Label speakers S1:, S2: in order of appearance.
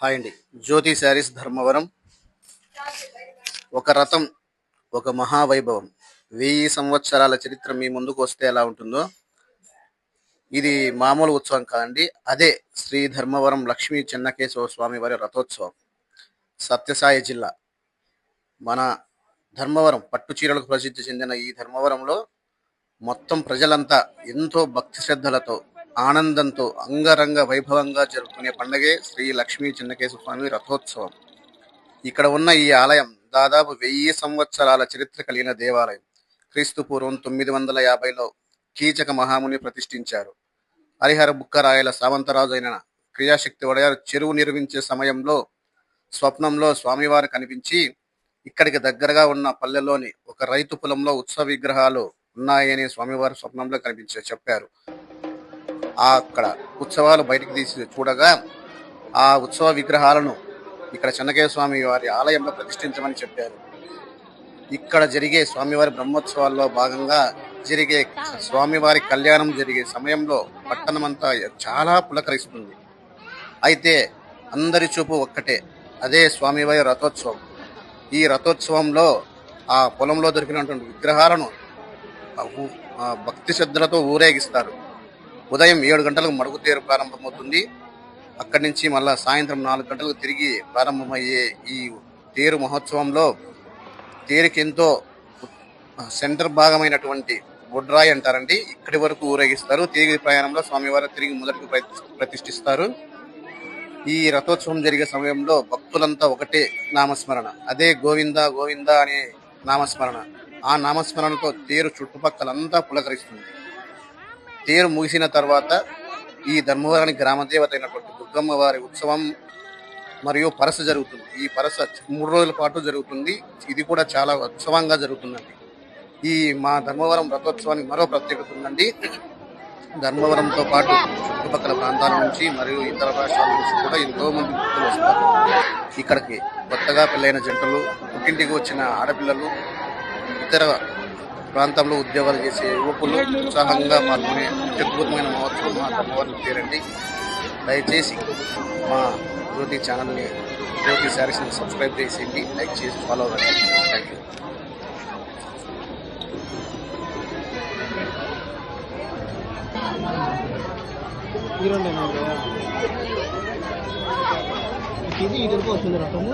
S1: Hi అండి. జ్యోతి శారీస్ ధర్మవరం. ఒక రథం, ఒక మహావైభవం. 1000 సంవత్సరాల చరిత్ర మీ ముందుకు వస్తే ఎలా ఉంటుందో, ఇది మామూలు ఉత్సవం కాదండి. అదే శ్రీ ధర్మవరం లక్ష్మీ చెన్నకేశవ స్వామి వారి రథోత్సవం. సత్యసాయి జిల్లా మన ధర్మవరం పట్టు చీరలకు ప్రసిద్ధి చెందిన ఈ ధర్మవరంలో మొత్తం ప్రజలంతా ఎంతో భక్తి శ్రద్ధలతో, ఆనందంతో అంగరంగ వైభవంగా జరుపుకునే పండగే శ్రీ లక్ష్మీ చెన్నకేశవ స్వామి రథోత్సవం. ఇక్కడ ఉన్న ఈ ఆలయం దాదాపు 1000 సంవత్సరాల చరిత్ర కలిగిన దేవాలయం. క్రీస్తు పూర్వం 950లో కీచక మహాముని ప్రతిష్ఠించారు. హరిహర బుక్కరాయల సామంతరాజు అయిన క్రియాశక్తి వడయారు చెరువు నిర్మించే సమయంలో స్వప్నంలో స్వామివారు కనిపించి, ఇక్కడికి దగ్గరగా ఉన్న పల్లెల్లోని ఒక రైతు పొలంలో ఉత్సవ విగ్రహాలు ఉన్నాయని స్వామివారు స్వప్నంలో చెప్పారు. అక్కడ ఉత్సవాలు బయటికి తీసి చూడగా ఆ ఉత్సవ విగ్రహాలను ఇక్కడ చెన్నకేశవ స్వామి వారి ఆలయంలో ప్రతిష్ఠించమని చెప్పారు. ఇక్కడ జరిగే స్వామివారి బ్రహ్మోత్సవాల్లో భాగంగా జరిగే స్వామివారి కళ్యాణం జరిగే సమయంలో పట్టణమంతా చాలా పులకరిస్తుంది. అయితే అందరి చూపు ఒక్కటే, అదే స్వామివారి రథోత్సవం. ఈ రథోత్సవంలో ఆ పొలంలో దొరికినటువంటి విగ్రహాలను భక్తి శ్రద్ధలతో ఊరేగిస్తారు. ఉదయం 7 గంటలకు మడుగుతేరు ప్రారంభమవుతుంది. అక్కడి నుంచి మళ్ళా సాయంత్రం 4 గంటలకు తిరిగి ప్రారంభమయ్యే ఈ తేరు మహోత్సవంలో తేరుకెంతో సెంటర్ భాగమైనటువంటి బొడ్రాయి అంటారండి, ఇక్కడి వరకు ఊరేగిస్తారు. తిరిగి ప్రయాణంలో స్వామివారు తిరిగి మొదటికి ప్రతిష్ఠిస్తారు. ఈ రథోత్సవం జరిగే సమయంలో భక్తులంతా ఒకటే నామస్మరణ, అదే గోవింద గోవింద అనే నామస్మరణ. ఆ నామస్మరణతో తేరు చుట్టుపక్కలంతా పులకరిస్తుంది. తేరు ముగిసిన తర్వాత ఈ ధర్మవరానికి గ్రామదేవత అయినటువంటి దుర్గమ్మ వారి ఉత్సవం మరియు పరస జరుగుతుంది. ఈ పరస 3 రోజుల పాటు జరుగుతుంది. ఇది కూడా చాలా ఉత్సవంగా జరుగుతుందండి. ఈ మా ధర్మవరం రథోత్సవానికి మరో ప్రత్యేకత ఉందండి. ధర్మవరంతో పాటు చుట్టుపక్కల ప్రాంతాల నుంచి మరియు ఇతర రాష్ట్రాల నుంచి కూడా ఎంతో మంది భక్తులు వస్తారు. ఇక్కడికి కొత్తగా పెళ్ళైన జంటలు, పుట్టింటికి వచ్చిన ఆడపిల్లలు, ఇతర ప్రాంతంలో ఉద్యోగాలు చేసే యువకులు ఉత్సాహంగా పాల్గొనే అత్యద్భుతమైన మహోత్సవం మా ధర్మవరం పేరండి. దయచేసి మా జ్యోతి ఛానల్ని, జ్యోతి శారీస్ని సబ్స్క్రైబ్ చేసేయండి, లైక్ చేసి ఫాలో అవ్వండి. Thank you.
S2: ఇది వస్తుంది రకము.